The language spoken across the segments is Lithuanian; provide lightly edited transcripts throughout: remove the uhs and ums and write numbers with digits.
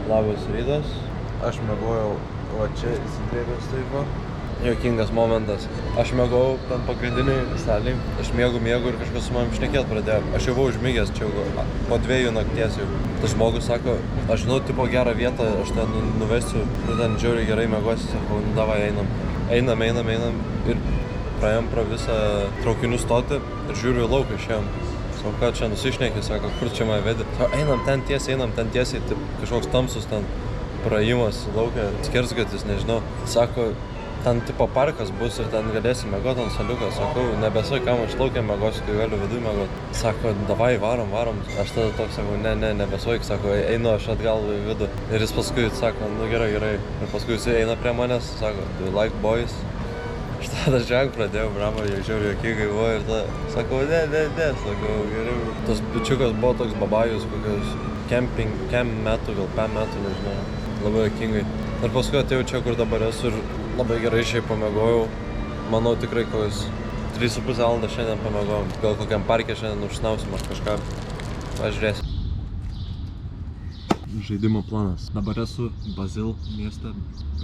Labas rytas. Aš miegojau va čia įsidrėbęs taip va. Juokingas momentas. Aš miegojau ten pagrindiniai salėj. Aš miegu ir kažkas su manim šnekėt pradėjo. Aš jau buvau užmigęs čia jau po 2 nakties jau. Tas žmogus sako, aš žinau, tipo gerą vietą, aš ten nuvesiu, tu ten žiauriai gerai miegosi, sakau, nu davai einam. Einam ir praėjom pro visą traukinių stotį ir žiūriu į lauką išėjom. Sakau, ką čia nusišnekė, sako, kur čia mane vedė. Sako, einam ten tiesiai, taip, kažkoks tamsus ten praėjimas į lauką, skersgatvis, nežinau. Sako, ten tipo parkas bus ir ten galėsi miegoti ant saliuką. Sakau, nebesak, kam aš laukia miegosiu, kai galiu viduj miegoti. Sako, davai, varom. Aš tada toks sakau, nebesuik, sako, einu aš atgal į vidų. Ir jis paskui sako, nu gerai. Ir paskui jis eina prie manęs, sako, do you like boys? Aš tada ženk pradėjau, bramo, jau žiauriai jokingai buvo ir tada sakau, ne, sakau, geriau. Tas bičiukas buvo toks babajus, kokios kem metų, gal 5 metų, nežinau, labai jokingai. Ir paskui atėjau čia, kur dabar esu ir labai gerai šiaip pamiegojau. Manau, tikrai kokios 3,5 valandą šiandien pamiegojom. Gal kokiam parke šiandien užsnausim ar kažką. Pažiūrėsim. Žaidimo planas. Dabar esu Bazil mieste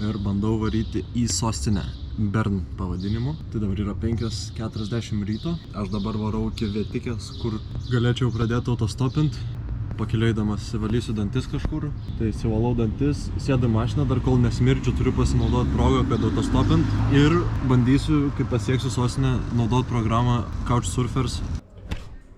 ir bandau varyti į sostinę. Bern pavadinimu. Tai dabar yra 5:40 ryto. Aš dabar varau iki Vietikės, kur galėčiau pradėti autostopint. Pakeliu eidamas valysiu dantis kažkur. Tai sivalau dantis, sėdu mašiną, dar kol nesmirdžiu, turiu pasinaudoti progą apie autostopint. Ir bandysiu, kai pasieksiu sostinę, naudoti programą Couchsurfers.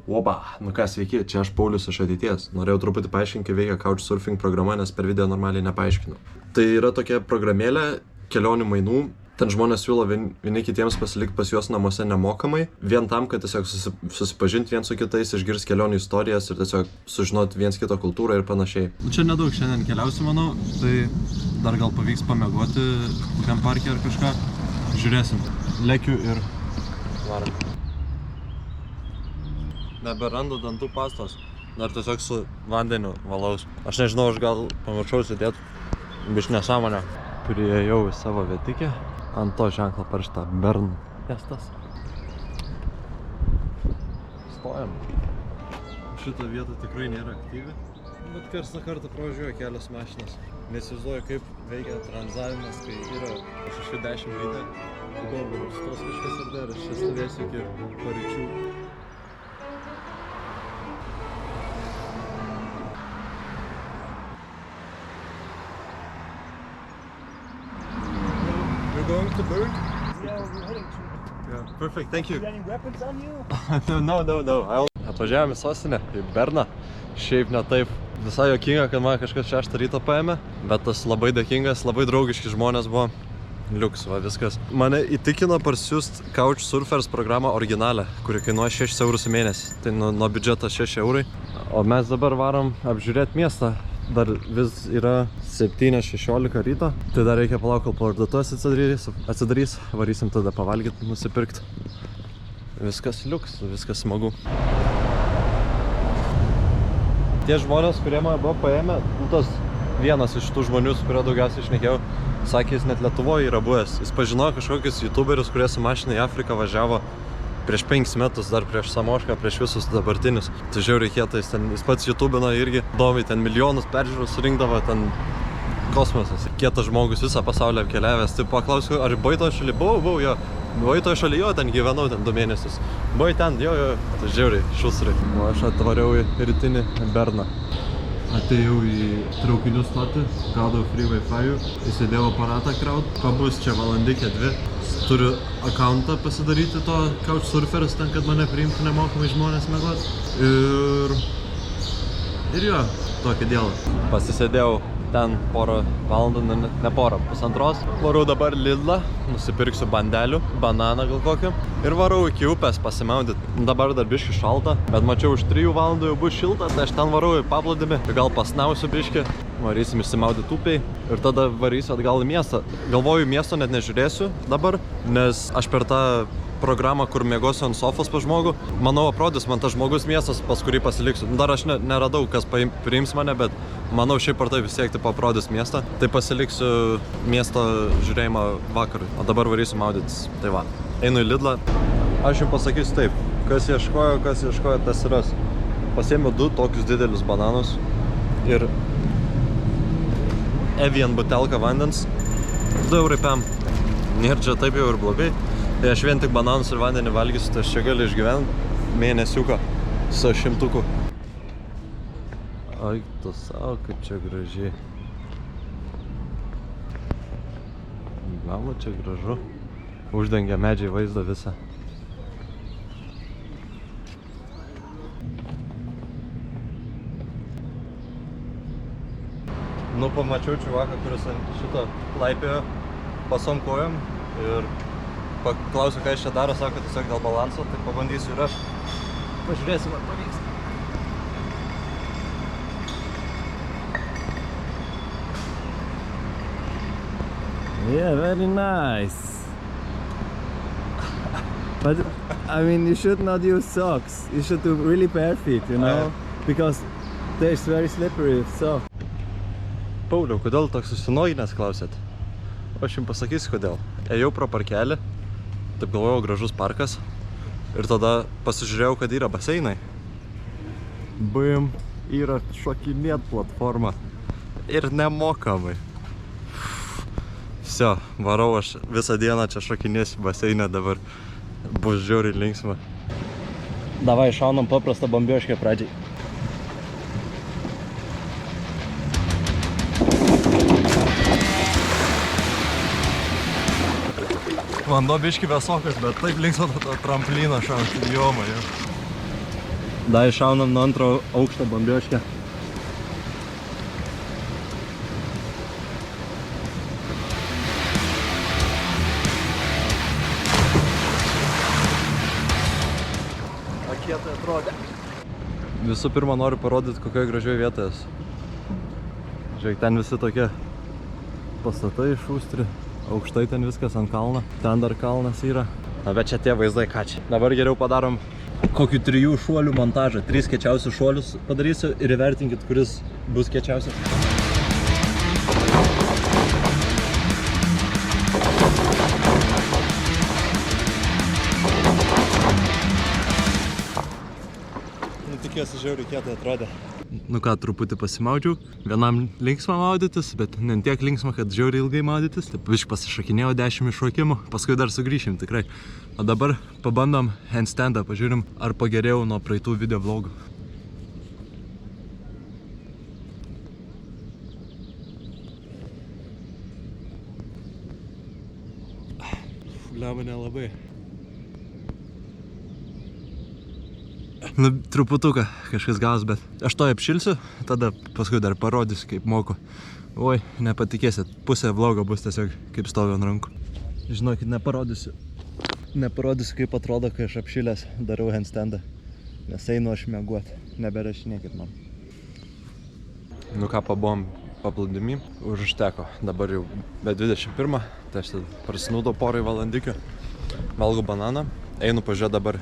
Oba, nu ką, sveiki, čia aš Paulius iš ateities. Norėjau truputį paaiškinti, kaip veikia Couchsurfing programa, nes per video normaliai nepaaiškinau. Tai yra tokia programėlė kelionių mainų. Ten žmonės siūlo vieni kitiems pasilikti pas juos namuose nemokamai, vien tam, kad tiesiog susipažinti viens su kitais, išgirsti kelionių istorijas ir tiesiog sužinoti viens kito kultūrą ir panašiai. Čia nedaug šiandien keliausiu, manau, tai dar gal pavyks pamiegoti kokiam parke ar kažką. Žiūrėsim. Lekiu ir varom. Neberandu dantų pastos, dar tiesiog su vandeniu valaus. Aš nežinau, aš gal pamiršau sėdėti biškį nesąmonę. Priėjau į savo Vietikę. Ant to ženklo parašyta Bern miestas. Stojam. Šita vieta tikrai nėra aktyvi, bet karstą kartą pravažiuoja kelios mašinas. Neįsivaizduoju, kaip veikia tranzavimas, kai yra 6:10 ryte. Įdomu, stos kažkas ir dar, aš čia stovėsiu iki paryčių. Going to Bern? Yeah, we're heading to. Yeah, perfect, thank you. You got any weapons on you? No. Atvažiavome į sostinę, į Berną. Šiaip ne taip. Visai jokinga, kad man kažkas 6 ryto paėmė, bet tas labai dėkingas, labai draugiški žmonės buvo. Liuks, va viskas. Mane įtikino parsiųst Couchsurfers programą originalę, kuri kainuoja 6 eurus į mėnesį. Tai nuo biudžeto 6 eurai. O mes dabar varom apžiūrėti miestą. Dar vis yra 7:16 ryto, tai dar reikia palaukti, kol parduotuvės atsidarys, varysim tada pavalgyti, nusipirkti. Viskas liuks, viskas smagu. Tie žmonės, kurie mane buvo paėmę, tas vienas iš tų žmonių, su kurio daugiausiai šnekėjau, sakė, jis net Lietuvoje yra buvęs. Jis pažinojo kažkokius youtuberius, kurie su mašina į Afriką važiavo prieš 5 metus, dar prieš Samošką, prieš visus dabartinius. Tai žiauriai kietais, jis pats YouTubino irgi, įdomiai, ten milijonus peržiūrų surinkdavo, ten kosmosas. Kietas žmogus visą pasaulį apkeliavęs. Tai paklausiu, ar buvai toje šaly? Buvau, jo. Buvai toje šaly, jo, ten gyvenau, ten 2 mėnesius. Buvai ten, jo. Tai žiauriai, šusrai. O aš atvariau į rytinį Berną. Atėjau į traukinių stotį, gaudau free Wi-Fi, įsidėjau aparatą kraut, pabus čia valandikė 2. Turiu akauntą pasidaryti to Couchsurfers, ten, kad mane priimtų nemokamai žmonės miegot. Ir jo, tokį dėlą. Pasisėdėjau ten porą valandų, ne porą, pusantros. Varau dabar Lidlą, nusipirksiu bandelių, bananą gal kokį. Ir varau iki upės pasimaudyti. Dabar dar biškį šalta, bet mačiau už 3 valandų jau bus šilta, tai aš ten varau į paplūdimį. Gal pasnausiu biškį, varysim išsimaudyti upiai ir tada varysiu atgal į miestą. Galvoju, miesto net nežiūrėsiu dabar, nes aš per tą programą, kur miegosiu ant sofos pas žmogų, manau, aprodys man tas žmogus miestas, pas kurį pasiliksiu. Dar aš neradau, kas priims mane, bet manau, šiaip ar tai vis tiek aprodys miestą. Tai pasiliksiu miesto žiūrėjimą vakarui. O dabar varysiu maudytis. Tai va, einu į Lidlą. Aš jums pasakysiu taip, kas ieškojo, tas ras. Pasiėmiau 2 tokius didelius bananus ir Evian butelką vandens. 2 eurai pem. Nėra čia taip jau ir blogai. Tai aš vien tik bananus ir vandenį valgysiu, tai aš čia galiu išgyventi mėnesiuką su 100. Ai, tu savo, kaip čia gražiai. Gavo čia gražu. Uždengia medžiai vaizdą visą. Nu, pamačiau čiuvaką, kuris ant šito laipėjo basom kojom ir paklausiu, ką jis čia daro, sako tiesiog dėl balanso, tai pabandysiu ir aš. Pažiūrėsim, ar pavyks. Yeah, very nice. But I mean, you should not use socks. You should do really bare feet, you know, because there's very slippery with socks. Pauliau, kodėl toks susinoginęs klausėt? Aš jums pasakysiu, kodėl. Ėjau pro parkelį, taip galvojau, gražus parkas, ir tada pasižiūrėjau, kad yra baseinai. Bum, yra šokinėt platforma ir nemokamai. Vsio, varau aš visą dieną čia šokinėsiu baseinę, dabar bus žiauriai linksma. Davai, šaunam paprastą bombioškę pradžiai. Vanduo biški vėsokas, bet taip linksma to tramplino šauti, joma jau. Davai, šaunam nuo 2 aukšto bombioškę. Kietai atrodė. Visų pirma, noriu parodyti, kokioje gražioje vietoje esu. Žiūrėk, ten visi tokie pastatai šūstri, aukštai ten viskas ant kalno, ten dar kalnas yra. Na, bet čia tie vaizdai ką čia. Dabar geriau padarom kokių 3 šuolių montažą. 3 kiečiausius šuolius padarysiu ir įvertinkit, kuris bus kiečiausias. Tikėsi žiauriai kietai atrodė. Nu ką, truputį pasimaudžiau. Vienam linksma maudytis, bet ne tiek linksma, kad žiauriai ilgai maudytis. Taip viškai pasišakinėjau 10 iššokimų, paskui dar sugrįšim tikrai. O dabar pabandom handstandą, pažiūrim, ar pagerėjau nuo praeitų video vlogų. Lemą nelabai. Nu, truputuką kažkas gaus, bet aš to apšilsiu, tada paskui dar parodysiu, kaip moku. Oi, nepatikėsit, pusė vlogo bus tiesiog kaip stoviu ant rankų. Žinokit, neparodysiu, kaip atrodo, kai aš apšilęs darau handstandą. Nes einu aš mieguot, neberašinėkit man. Nu ką, pabuvom paplūdimy, užteko. Dabar jau be 21, tai aš prasinūdau porai valandikių. Valgau bananą, einu pažiūrėti dabar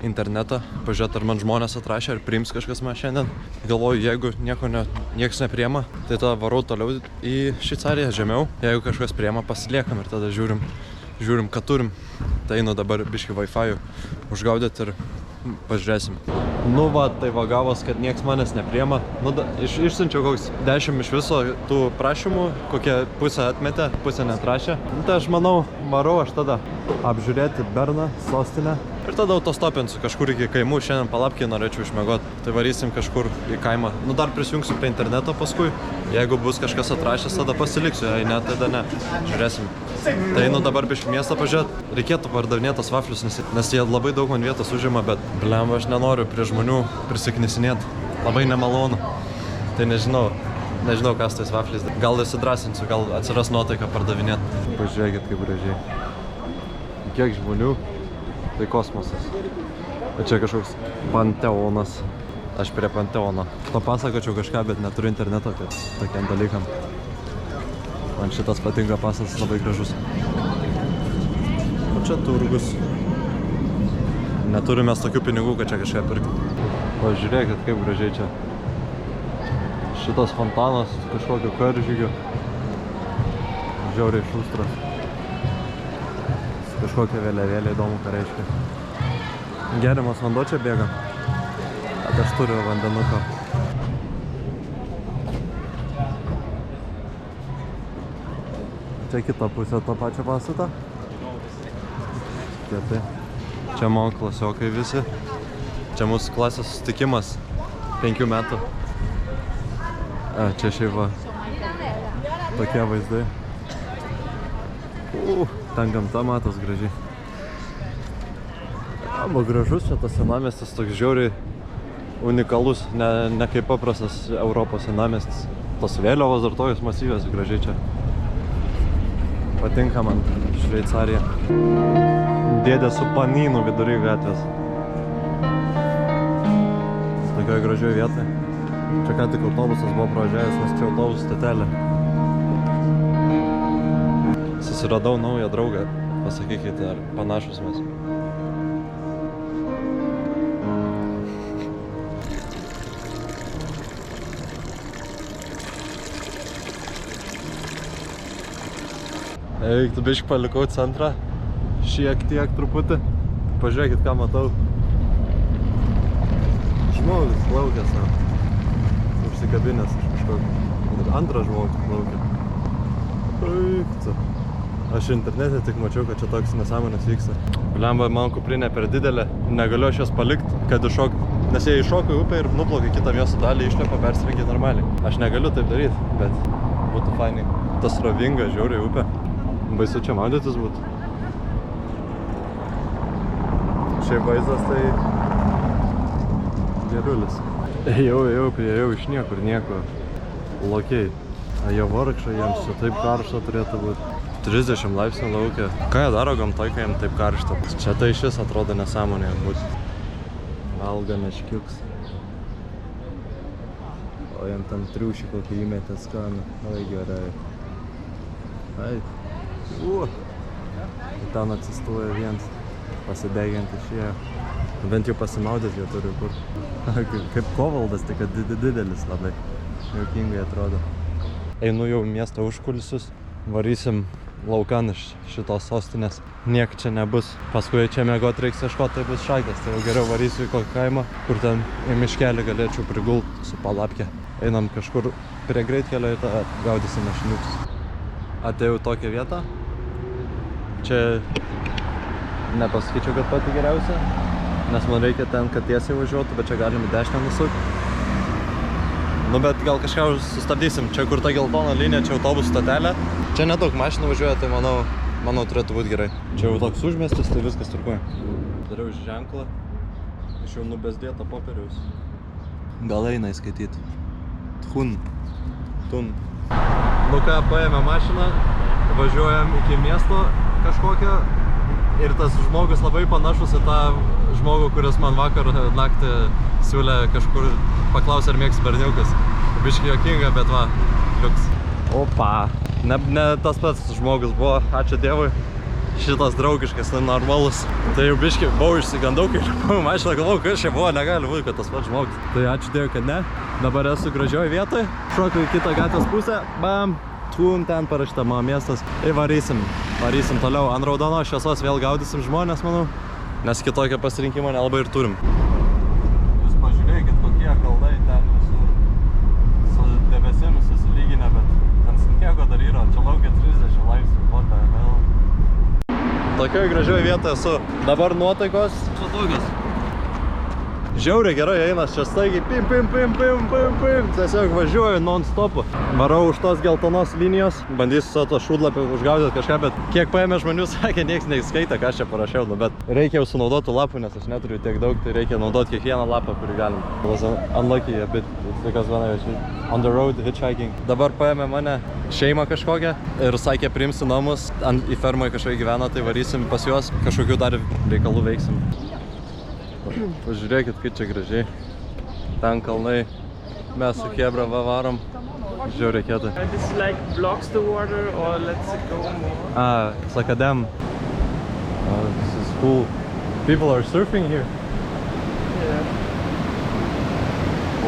internetą, pažiūrėti, ar man žmonės atrašė, ar priims kažkas man šiandien. Galvoju, jeigu nieks nepriema, tai tada varau toliau į Šveicariją žemiau. Jeigu kažkas priema, pasiliekam ir tada žiūrim, ką turim. Tai einu dabar biškį Wi-Fi užgaudyti ir pažiūrėsim. Nu va, tai va gavos, kad nieks manęs nepriema. Nu, išsiunčiau koks 10 iš viso tų prašymų, kokie pusę atmetė, pusę netrašė. Nu, tai aš manau, varau aš tada apžiūrėti Berną, sostinę. Ir tada autostopinsiu kažkur iki kaimų, šiandien Palapkėj norėčiau išmiegot. Tai varysim kažkur į kaimą. Nu, dar prisijungsiu prie interneto paskui. Jeigu bus kažkas atrašęs, tada pasiliksiu, jei ne, tada ne. Žiūrėsim. Tai einu dabar biškį miestą pažiūrėti. Reikėtų pardavinėti tos vaflius, nes jie labai daug man vietos užima, bet blemba, aš nenoriu prie žmonių prisiknisinėti. Labai nemalonu. Tai nežinau, kas tais vaflis. Gal įsidrasinsiu, gal atsiras nuotaika pardavinėti. Pažiūrėkit, kaip gražiai. Kiek žmonių. Tai kosmosas. O čia kažkoks Panteonas. Aš prie Panteono. Papasakočiau kažką, bet neturiu interneto apie tokiam dalykam. Man šitas patinka, pastatas labai gražus. O čia turgus. Neturime tokių pinigų, kad čia kažką pirkti. Pažiūrėkit, kaip gražiai čia. Šitas fontanas kažkokio karžygio. Žiauriai šustras. Kažkokia vėliavėlė įdomu, ką reiškia. Geriamas vanduo čia bėga. Bet aš turiu vandenuką. Čia kita pusė to pačio pastato. Tai. Čia mano klasiokai visi. Čia mūsų klasės susitikimas 5 metų. Čia šiaip va. Tokie vaizdai. Ten gamta matos gražiai. Aba gražus čia tas senamiestis, toks žiauriai unikalus, ne kaip paprastas Europos senamiestis. Tos vėliavos dar tokios masyvės, gražiai čia. Patinka man Šveicarija. Dėdė su panynu vidury gatvės. Tokioj gražioj vietoj. Čia ką tik autobusas buvo pravažiavęs, nes čia autobusų stotelė. Susiradau naują draugą. Pasakykite, ar panašus mes. Eik, tu biškį palikau centrą. Šiek tiek truputį. Pažiūrėkit, ką matau. Žmogus plaukia savo. Užsikabinęs iš kažkokio. Antras žmogus plaukia. Eik, tu. Aš internete tik mačiau, kad čia toks nesąmonės vyksta. Blemba, man kuprinė per didelė. Negaliu aš jas palikti, kad iššok. Nes jie iššoko į upę ir nuplaukė kitą miesto dalį, išlipa, persirengė normaliai. Aš negaliu taip daryti, bet būtų fainai. Tas rovinga, žiauriai upė. Baisu čia maudytis būtų. Šiaip vaizdas tai gerulis. Ėjau, priejau iš niekur nieko. Lokiai. Jie vargšai, jiems čia taip karšta turėtų būti. 30 laipsnių laukia. Ką jie daro gamtoj, kai jiems taip karšta? Čia tai šis atrodo nesąmonė būti. Valga meškiuks. O jam tam triušį kokį įmetė skanų. Oi gerai. Ai. Ten atsistoja viens pasidegiant išėjo. Bent jau pasimaudęs jie turi kur. Kaip kovaldas, tik kad didelis labai. Jaukingai atrodo. Einu jau miesto užkulisius. Varysim laukan iš šitos sostinės. Niek čia nebus. Paskui čia miegot reiks ieškot, tai bus šakės. Tai jau geriau varysiu į kokį kaimą, kur ten į miškelį galėčiau prigult su palapke. Einam kažkur prie greitkelio ir tada gaudysim mašiniukus. Atėjau tokią vietą. Čia nepasakyčiau, kad pati geriausia, nes man reikia ten, kad tiesiai važiuotų, bet čia galim į dešinę nusukti. Nu, bet gal kažką sustabdysim. Čia kur ta geltona linija, čia autobusų stotelė. Čia nedaug mašinų važiuoja, tai manau turėtų būti gerai. Čia jau toks užmiestis, tai viskas tvarkoja. Dariau ženklą iš jau nubezdėto popieriaus. Gal eina įskaityti. Tun. Nu ką, paėmė mašiną, važiuojam iki miesto kažkokio ir tas žmogus labai panašus į tą žmogų, kuris man vakar naktį siūlė kažkur paklausė, ar mėgsi berniukus. Biškį juokinga, bet va, liuks. Opa, ne tas pats žmogus buvo, ačiū Dievui. Šitas draugiškas, normalus. Tai jau biškį buvau išsigandau, kai lipau mašiną, galvojau, kas čia buvo, negali būti, kad tas pats žmogus. Tai ačiū Dievui, kad ne. Dabar esu gražioj vietoj, šoku į kitą gatvės pusę, bam, Tun, ten parašyta mano miestas. Ir varysim toliau. Ant raudonos šviesos vėl gaudysim žmonės, manau, nes kitokio pasirinkimo nelabai ir turim. Jūs pažiūrėkit, kokie kalnai ten su debesimis susilyginę, bet ten sniego dar yra, čia laukia 30 laipsnių, bota, vėl. Tokioj gražioj vietoje esu. Dabar nuotaikos čia tokios. Žiauriai gerai einas čia staigiai, pim. Tiesiog važiuoju non-stopu. Varau už tos geltonos linijos. Bandysiu su to šūdlapį užgaudyti kažką, bet kiek paėmė žmonių, sakė, nieks neįskaitė, ką aš čia parašiau. Nu, bet reikia jau sunaudotų lapų, nes aš neturiu tiek daug, tai reikia naudoti kiekvieną lapą, kurį galim. Was unlucky a bit, because when I was on the road hitchhiking. Dabar paėmė mane šeimą kažkokią ir sakė, priimsiu namus, į fermą kažkokią gyvena, tai varysim pas juos, kažkokių dar reikalų veiksim. Pažiūrėkit, kaip čia gražiai. Ten kalnai. Mes su Hebra varom. Žiauriai kietai. And this like blocks the water or lets it go more? It's like a dam. This is cool. People are surfing here. Yeah.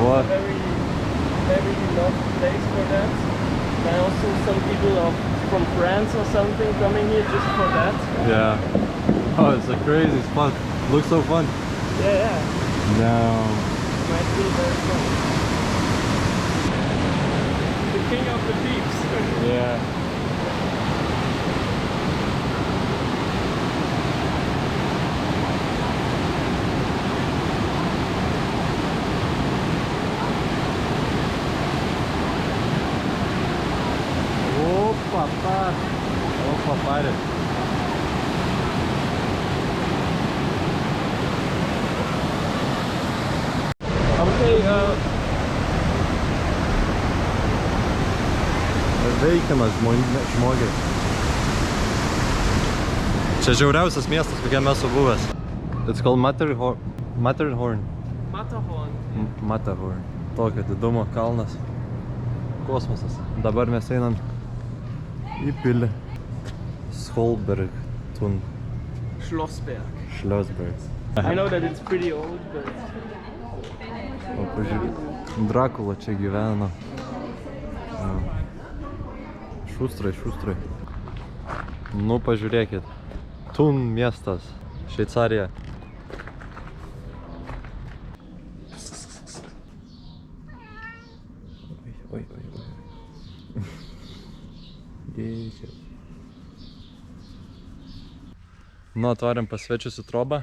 What? Very lovely place for that. And also some people from France or something coming here just for that. Yeah. Oh, it's a crazy spot. Looks so fun. Yeah. No. Might be very fun. The king of the peaks. Yeah. Aquafari. Okay, Veikiamas žmogiai. Čia žiauriausias miestas, kokiame esu buvęs. It's called Matterhorn. Matterhorn. Matterhorn. Tokio didumo kalnas. Kosmosas. Dabar mes einam į pilį. Scholberg. Tun. Schlossberg. I know that it's pretty old, but... O, pažiūrėk. Drakula čia gyveno. Šustrai. Nu, pažiūrėkit. Tun miestas. Šveicarija. Oi. Nu, atvarėm pas svečius į Trobą.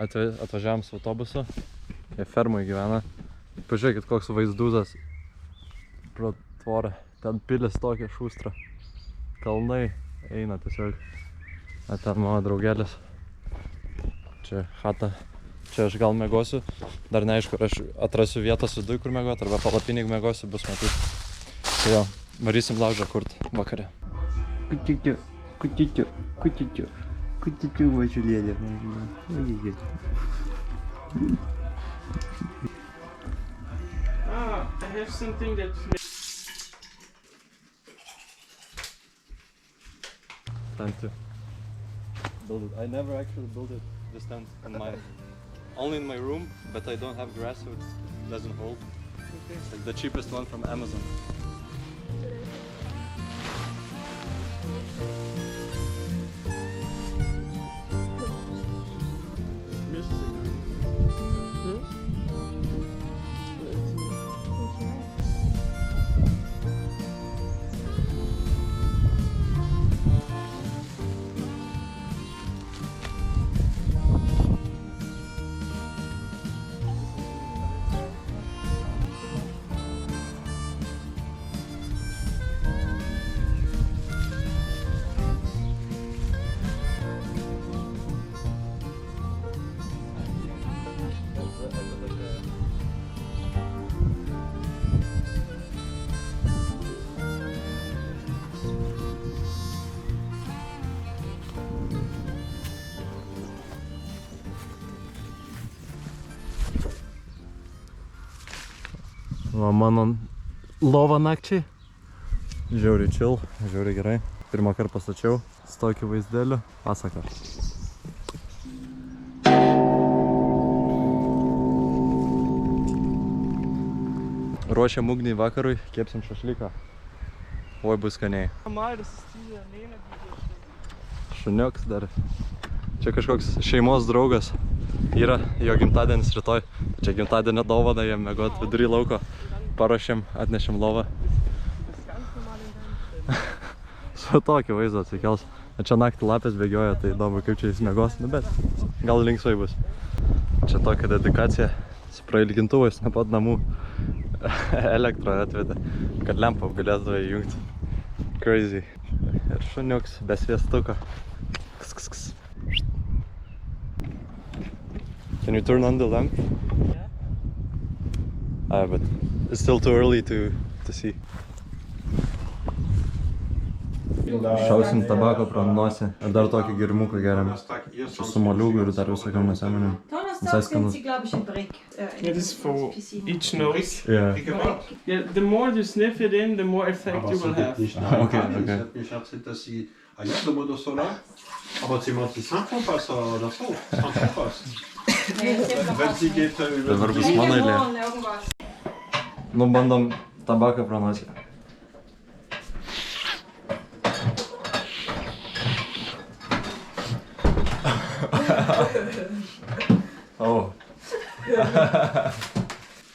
Atvažiavom su autobusu. Jie fermoje gyvena. Pažiūrėkit, koks vaizdūzas pro tvorą. Ten pilis tokia šustra. Kalnai eina tiesiog. A ten mano draugelis. Čia chata. Čia aš gal mėgosiu. Dar neaišku, ar aš atrasiu vietos viduj, kur mėgoti, arba palapinį mėgosiu, bus matyti. Tai jo, varysim laužą kurt vakare. Кутю, mačiulėlė. I have something that... Tent to build it. I never actually built it, this tent, only in my room, but I don't have grass, so it doesn't hold. Okay. It's like the cheapest one from Amazon. Va mano lova nakčiai. Žiauriai chill, žiauriai gerai. Pirmą kartą pastačiau su tokiu vaizdeliu. Pasaka. Ruošiam ugnį vakarui, kepsim šašlyką. Oi, bus skaniai. Šuniuks dar. Čia kažkoks šeimos draugas. Yra jo gimtadienis rytoj. Čia gimtadienio dovana, jam mėgot vidury lauko. Paruošėm, atnešėm lovą. Su tokiu vaizdu atsikels. Čia naktį lapės bėgioja, tai įdomu, kaip čia jis mėgos. Nu, bet gal linksmai bus. Čia tokia dedikacija su prailgintuvais nuo pat namų. Elektrą atvedė, kad lempą galėtų įjungti. Crazy. Ir šuniuks be sviestuko. Can you turn on the lamp? Yeah. But it's still too early to see. Šausim tabako pro nosį ir dar tokį gerimuką geriam. Su moliūgu ir dar visokiam nesąmonėm. Donnerstag sind sie, glaube ich, in Brick. It is for each nose. Yeah. Yeah, the more you sniff it in, the more effect you will have. Okay. Dabar bus mano eilė. Nu, bandom tabaką pro nosį. Oh.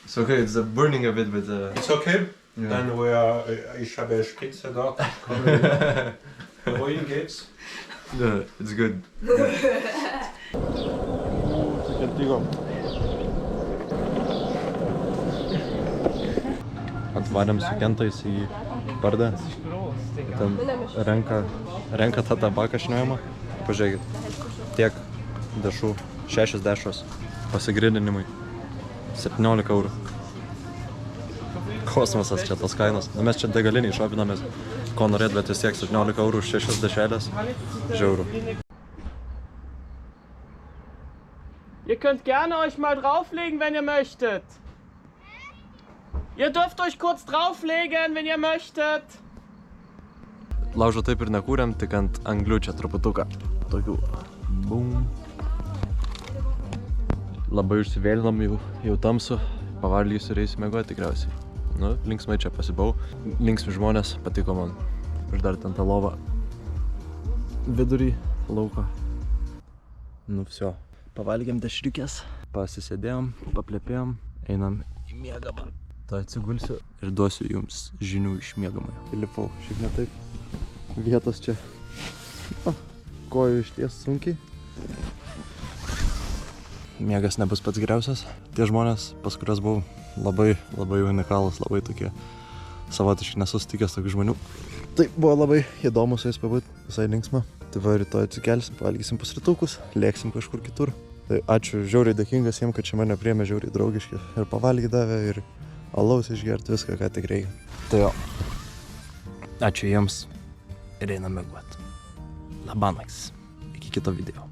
It's okay, it's burning a bit, but... It's okay. Yeah. Dann ich habe Spritze da. Wohin geht's? Yeah, it's good. Atvarėm su kentais į Bardą. Ten renka tą tabaką šniojimą. Pažiūrėkit, tiek dešų, 6 dešros pasigrilinimui, 17 eurų. Kosmosas čia tos kainos. Na, mes čia degaliniai šopinomės, ko norėt, bet vis tiek 17 eurų už 6 dešelės. Žiauru. Ihr könnt gerne euch mal drauflegen, wenn ihr möchtet. Ihr dürft euch kurz drauflegen, wenn ihr möchtet. Laužo taip ir nekūrėm, tik ant anglių čia truputuką. Tokių. Bum. Labai užsivėlinom, jau tamsu. Pavalgysiu ir eisiu miegoti tikriausiai. Nu, linksmai čia pasibau. Linksmi žmonės, patiko man. Ir dar ten tą lovą vidurį lauko. Nu, viso. Pavalgėm dešriukės, pasisėdėjom, paplepėjom, einam į miegamą. Tai atsigulsiu ir duosiu jums žinių iš miegamojo. Įlipau, šiaip ne taip. Vietos čia. O, kojų išties sunkiai. Miegas nebus pats geriausias. Tie žmonės, pas kurias buvau, labai unikalus, labai tokie savotiškai nesusitikęs tokių žmonių. Tai buvo labai įdomu su jais pabūt, visai linksma. Tai va, rytoj atsikelsim, pavalgysim pusrytukus, lėksim kažkur kitur. Tai ačiū, žiauriai dėkingas jiem, kad čia mane priėmė žiauriai draugiški. Ir pavalgy davė, ir alaus išgerti, viską, ką tik reikia. Tai jo, ačiū jiems ir einam miegot. Labanaks. Iki kito video.